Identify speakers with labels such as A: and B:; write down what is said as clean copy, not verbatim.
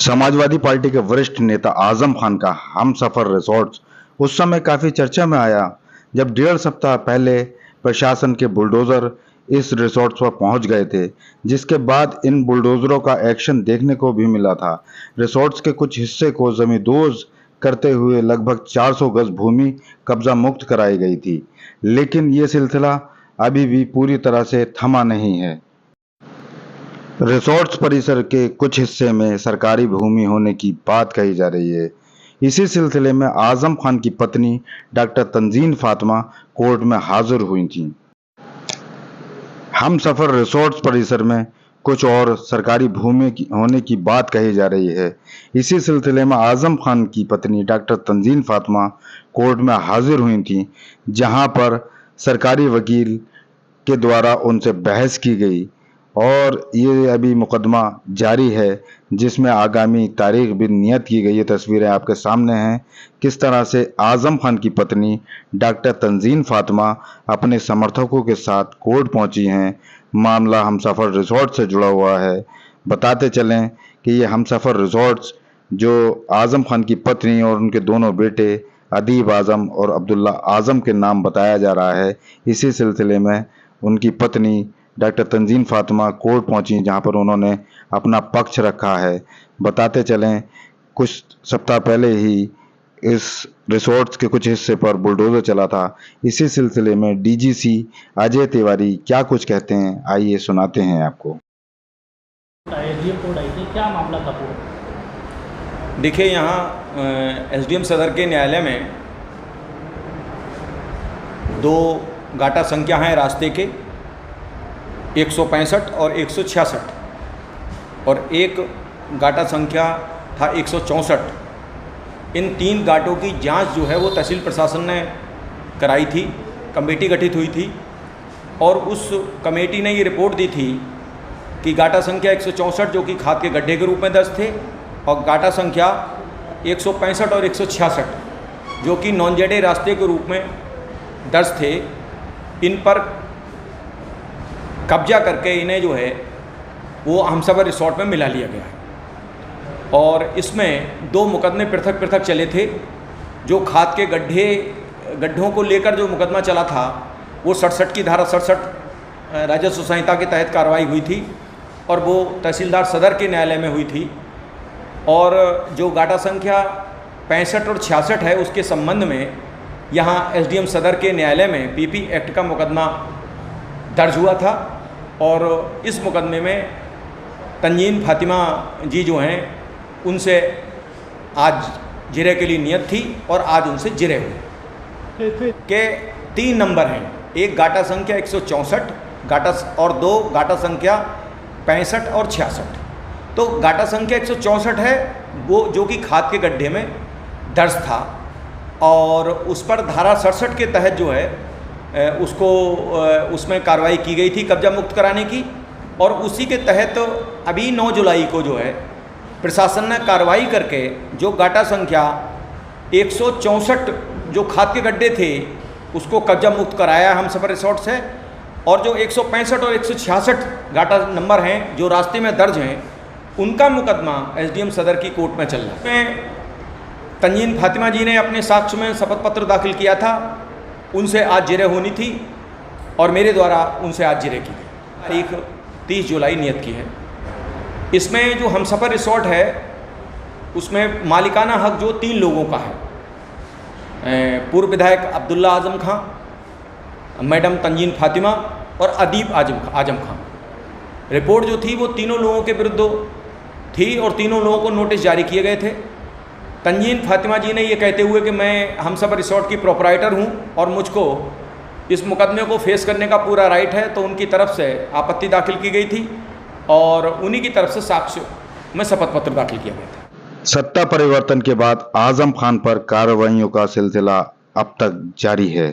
A: Samajwadi party के वरिष्ठ नेता आजम खान का हमसफर रिजॉर्ट्स उस समय काफी चर्चा में आया जब 1.5 सप्ताह पहले प्रशासन के बुलडोजर इस रिजॉर्ट पर पहुंच गए थे, जिसके बाद इन बुलडोजरों का एक्शन देखने को भी मिला था। रिजॉर्ट्स के कुछ हिस्से को जमींदोज करते हुए लगभग 400 गज भूमि कब्जा मुक्त कराई गई थी, लेकिन ये सिलसिला अभी भी पूरी तरह से थमा नहीं है। रिजॉर्ट्स परिसर के कुछ हिस्से में सरकारी भूमि होने की बात कही जा रही है। इसी सिलसिले में आजम खान की पत्नी डॉक्टर तंजीन फातिमा कोर्ट में हाजिर हुई थीं। हमसफर रिजॉर्ट्स परिसर में कुछ और सरकारी भूमि होने की बात कही जा रही है। इसी सिलसिले में आजम खान की पत्नी डॉक्टर तंजीन फातिमा कोर्ट में हाजिर हुई थीं, जहां पर सरकारी वकील के द्वारा उनसे बहस की गई और ये अभी मुकदमा जारी है, जिसमें आगामी तारीख भी नियत की गई है। तस्वीरें आपके सामने हैं किस तरह से आजम खान की पत्नी डॉक्टर तंजीन फातिमा अपने समर्थकों के साथ कोर्ट पहुंची हैं। मामला हमसफर रिजॉर्ट से जुड़ा हुआ है। बताते चलें कि ये हमसफर रिजॉर्ट्स जो आजम खान की पत्नी और उनके दोनों बेटे अदीब आजम और अब्दुल्ला आजम के नाम बताया जा रहा है। इसी सिलसिले में उनकी पत्नी डॉक्टर तंजीन फातिमा कोर्ट पहुंची, जहां पर उन्होंने अपना पक्ष रखा है। बताते चलें कुछ सप्ताह पहले ही इस रिसोर्ट्स के कुछ हिस्से पर बुलडोजर चला था। इसी सिलसिले में डीजीसी अजय तिवारी क्या कुछ कहते हैं, आइए सुनाते हैं आपको।
B: क्या मामला था पूरा?
C: देखिए, यहाँ एसडीएम सदर के न्यायालय में 2 गाटा संख्या हैं रास्ते के, 165 और 166, और एक गाटा संख्या था 164। इन 3 गाटों की जांच जो है वो तहसील प्रशासन ने कराई थी। कमेटी गठित हुई थी और उस कमेटी ने ये रिपोर्ट दी थी कि गाटा संख्या 164 जो कि खाद के गड्ढे के रूप में दर्ज थे, और गाटा संख्या 165 और 166 जो कि नॉन जेडे रास्ते के रूप में दर्ज थे, इन पर कब्जा करके इन्हें जो है वो हमसफर रिसॉर्ट में मिला लिया गया है। और इसमें 2 मुकदमे पृथक पृथक चले थे। जो खाद के गड्ढों को लेकर जो मुकदमा चला था वो 67 की धारा 67 राजस्व संहिता के तहत कार्रवाई हुई थी और वो तहसीलदार सदर के न्यायालय में हुई थी। और जो गाटा संख्या 65 और 66 है उसके संबंध में यहाँ एसडीएम सदर के न्यायालय में पीपी एक्ट का मुकदमा दर्ज हुआ था। और इस मुकदमे में तंजीन फातिमा जी जो हैं उनसे आज जिरे के लिए नियत थी और आज उनसे जिरे हुए के 3 नंबर हैं। एक गाटा संख्या 164 गाटा और 2 गाटा संख्या 65 और 66। तो गाटा संख्या 164 है वो जो कि खाद के गड्ढे में दर्ज था और उस पर धारा 67 के तहत जो है उसमें कार्रवाई की गई थी कब्जा मुक्त कराने की। और उसी के तहत अभी 9 जुलाई को जो है प्रशासन ने कार्रवाई करके जो गाटा संख्या 164 जो खाद के गड्ढे थे उसको कब्जा मुक्त कराया हमसफर रिसॉर्ट से। और जो 165 और 166 गाटा नंबर हैं जो रास्ते में दर्ज हैं उनका मुकदमा एसडीएम सदर की कोर्ट में चल रहा है। तंजीन फातिमा जी ने अपने साक्ष्य में शपथ पत्र दाखिल किया था, उनसे आज जिरे होनी थी और मेरे द्वारा उनसे आज जिरे की गई। तारीख 30 जुलाई नियत की है। इसमें जो हमसफर रिसॉर्ट है उसमें मालिकाना हक जो 3 लोगों का है, पूर्व विधायक अब्दुल्ला आजम खां, मैडम तंजीन फातिमा और अदीब आजम खां। रिपोर्ट जो थी वो तीनों लोगों के विरुद्ध थी और तीनों लोगों को नोटिस जारी किए गए थे। तंजीन फातिमा जी ने ये कहते हुए कि मैं हमसफर रिसॉर्ट की प्रोपराइटर हूँ और मुझको इस मुकदमे को फेस करने का पूरा राइट है, तो उनकी तरफ से आपत्ति दाखिल की गई थी और उन्हीं की तरफ से साक्ष्य में शपथ पत्र दाखिल किया गया था।
A: सत्ता परिवर्तन के बाद आजम खान पर कार्रवाइयों का सिलसिला अब तक जारी है।